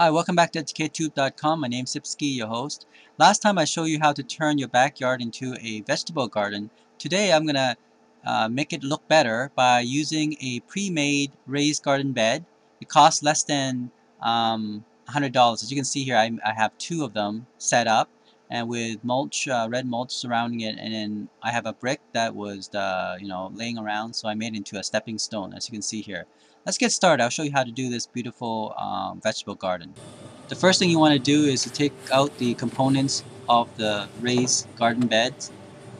Hi, welcome back to EducateTube.com. My name's Sipsky, your host. Last time I showed you how to turn your backyard into a vegetable garden. Today I'm going to make it look better by using a pre-made raised garden bed. It costs less than $100. As you can see here, I have two of them set up, and with mulch, red mulch surrounding it, and then I have a brick that was laying around, so I made it into a stepping stone, as you can see here. Let's get started. I'll show you how to do this beautiful vegetable garden. The first thing you want to do is to take out the components of the raised garden beds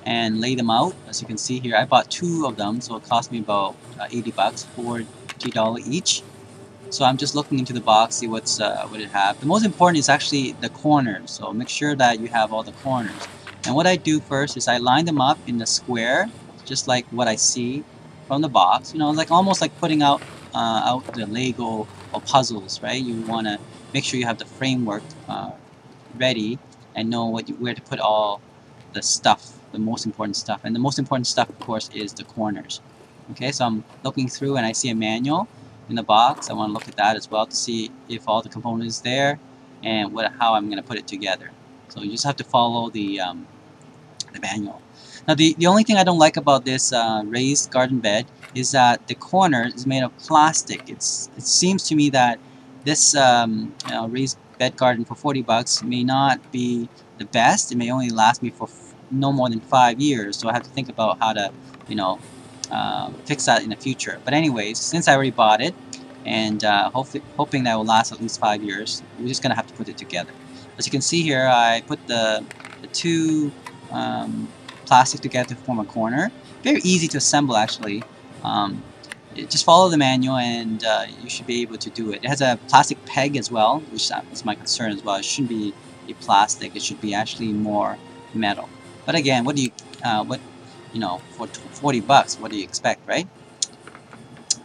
and lay them out. As you can see here, I bought two of them, so it cost me about 80 bucks, $40 each. So I'm just looking into the box, see what it have. The most important is actually the corners, so make sure that you have all the corners. And what I do first is I line them up in a square, just like what I see from the box. You know, like almost like putting out the Lego or puzzles, right? You want to make sure you have the framework ready and know where to put all the stuff, the most important stuff. And the most important stuff, of course, is the corners. Okay, so I'm looking through and I see a manual in the box. I want to look at that as well to see if all the components there and how I'm going to put it together. So you just have to follow the manual. Now the only thing I don't like about this raised garden bed is that the corner is made of plastic. It seems to me that this raised bed garden for 40 bucks may not be the best. It may only last me for no more than 5 years, so I have to think about how to fix that in the future. But anyways, since I already bought it and hoping that it will last at least 5 years, we're just gonna have to put it together. As you can see here, I put the two plastic together to form a corner. Very easy to assemble, actually. Just follow the manual and you should be able to do it. It has a plastic peg as well, which is my concern as well. It shouldn't be a plastic. It should be actually more metal. But again, for 40 bucks, what do you expect, right?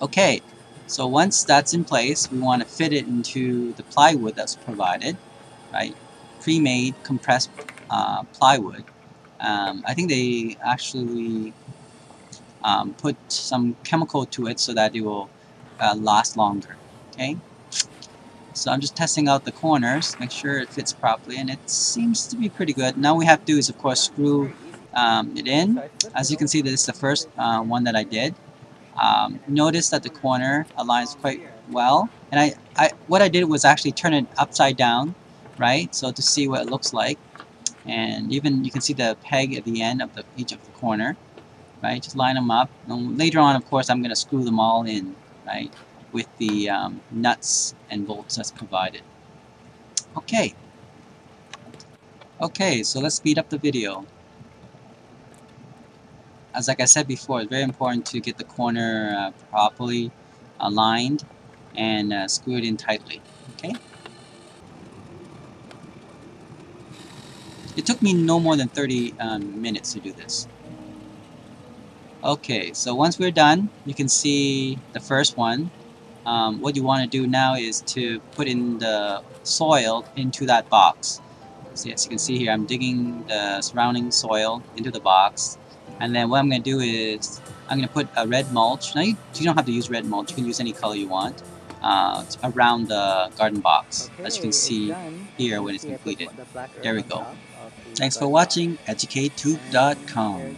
Okay, so once that's in place, we want to fit it into the plywood that's provided, right? Pre-made compressed plywood. I think they actually put some chemical to it so that it will last longer. Okay, so I'm just testing out the corners, make sure it fits properly, and it seems to be pretty good. Now we have to do is, of course, screw it in. As you can see, this is the first one that I did. Notice that the corner aligns quite well, and what I did was actually turn it upside down, right? So to see what it looks like, and even you can see the peg at the end of each of the corner, right? Just line them up. And later on, of course, I'm going to screw them all in, right, with the nuts and bolts that's provided. Okay. Okay, so let's speed up the video. As like I said before, it's very important to get the corner properly aligned and screw it in tightly. Okay. It took me no more than 30 minutes to do this. Okay, so once we're done, you can see the first one. What you want to do now is to put in the soil into that box. So as you can see here, I'm digging the surrounding soil into the box. And then what I'm going to do is I'm going to put a red mulch. Now you don't have to use red mulch. You can use any color you want around the garden box. As you can see here when it's completed. There we go. Thanks for watching EducateTube.com.